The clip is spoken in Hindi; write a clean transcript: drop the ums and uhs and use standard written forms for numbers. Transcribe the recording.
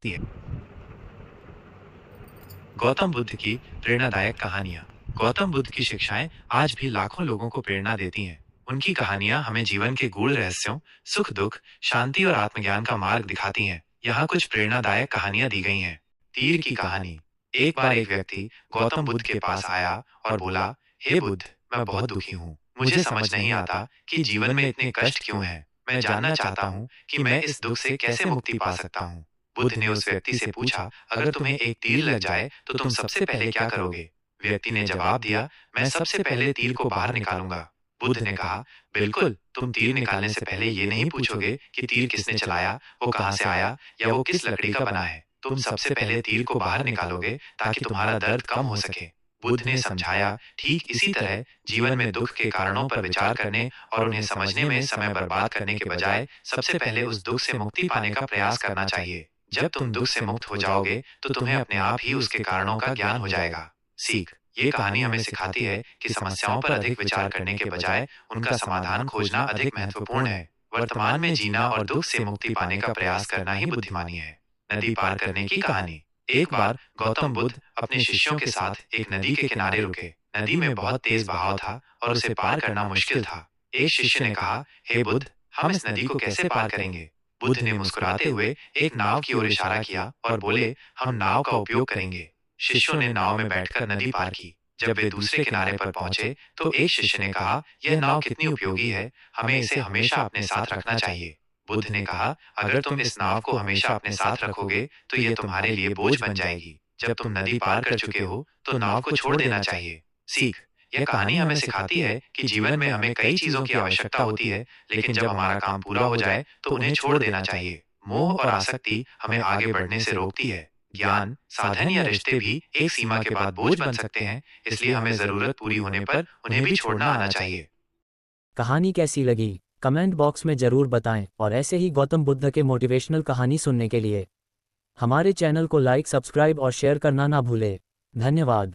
सकती है। गौतम बुद्ध की प्रेरणादायक कहानियां। गौतम बुद्ध की शिक्षाएं आज भी लाखों लोगों को प्रेरणा देती हैं। उनकी कहानियां हमें जीवन के गूढ़ रहस्यों, सुख दुख, शांति और आत्मज्ञान का मार्ग दिखाती हैं। यहाँ कुछ प्रेरणादायक कहानियां दी गई हैं। तीर की कहानी। एक बार एक व्यक्ति गौतम बुद्ध के पास आया और बोला, हे बुद्ध, मैं बहुत दुखी हूँ। मुझे समझ नहीं आता कि जीवन में इतने कष्ट क्यों हैं। मैं जानना चाहता हूँ कि मैं इस दुख से कैसे मुक्ति पा सकता हूँ। बुद्ध ने उस व्यक्ति से पूछा, अगर तुम्हें एक तीर लग जाए तो तुम सबसे पहले क्या करोगे? व्यक्ति ने जवाब दिया, मैं सबसे पहले तीर को बाहर निकालूंगा। बुद्ध ने कहा, बिल्कुल, तुम तीर निकालने से पहले ये नहीं पूछोगे कि तीर किसने चलाया, वो कहाँ से आया या वो किस लकड़ी का बना है। तुम सबसे पहले तीर को बाहर निकालोगे ताकि तुम्हारा दर्द कम हो सके। बुद्ध ने समझाया, ठीक इसी तरह जीवन में दुख के कारणों पर विचार करने और उन्हें समझने में समय बर्बाद करने के बजाय सबसे पहले उस दुख से मुक्ति पाने का प्रयास करना चाहिए। जब तुम दुख से मुक्त हो जाओगे तो तुम्हें अपने आप ही उसके कारणों का ज्ञान हो जाएगा। सीख। ये कहानी हमें सिखाती है कि समस्याओं पर अधिक विचार करने के बजाय उनका समाधान खोजना अधिक महत्वपूर्ण है। वर्तमान में जीना और दुख से मुक्ति पाने का प्रयास करना ही बुद्धिमानी है। नदी पार करने की कहानी। एक बार गौतम बुद्ध अपने शिष्यों के साथ एक नदी के किनारे रुके। नदी में बहुत तेज बहाव था और उसे पार करना मुश्किल था। एक शिष्य ने कहा, हे बुद्ध, हम इस नदी को कैसे पार करेंगे? बुद्ध ने मुस्कुराते हुए एक नाव की ओर इशारा किया और बोले, हम नाव का उपयोग करेंगे। शिष्यों ने नाव में बैठकर नदी पार की। जब वे दूसरे किनारे पर पहुंचे तो एक शिष्य ने कहा, यह नाव कितनी उपयोगी है, हमें इसे हमेशा अपने साथ रखना चाहिए। बुद्ध ने कहा, अगर तुम इस नाव को हमेशा अपने साथ रखोगे तो यह तुम्हारे लिए बोझ बन जाएगी। जब तुम नदी पार कर चुके हो तो नाव को छोड़ देना चाहिए। सीख। यह कहानी हमें सिखाती है कि जीवन में हमें कई चीजों की आवश्यकता होती है, लेकिन जब हमारा काम पूरा हो जाए तो उन्हें छोड़ देना चाहिए। मोह और आसक्ति हमें आगे बढ़ने से रोकती है। ज्ञान, साधन या रिश्ते भी एक सीमा के बाद बोझ बन सकते हैं, इसलिए हमें जरूरत पूरी होने पर उन्हें भी छोड़ना आना चाहिए। कहानी कैसी लगी कमेंट बॉक्स में ज़रूर बताएं और ऐसे ही गौतम बुद्ध के मोटिवेशनल कहानी सुनने के लिए हमारे चैनल को लाइक, सब्सक्राइब और शेयर करना ना भूलें। धन्यवाद।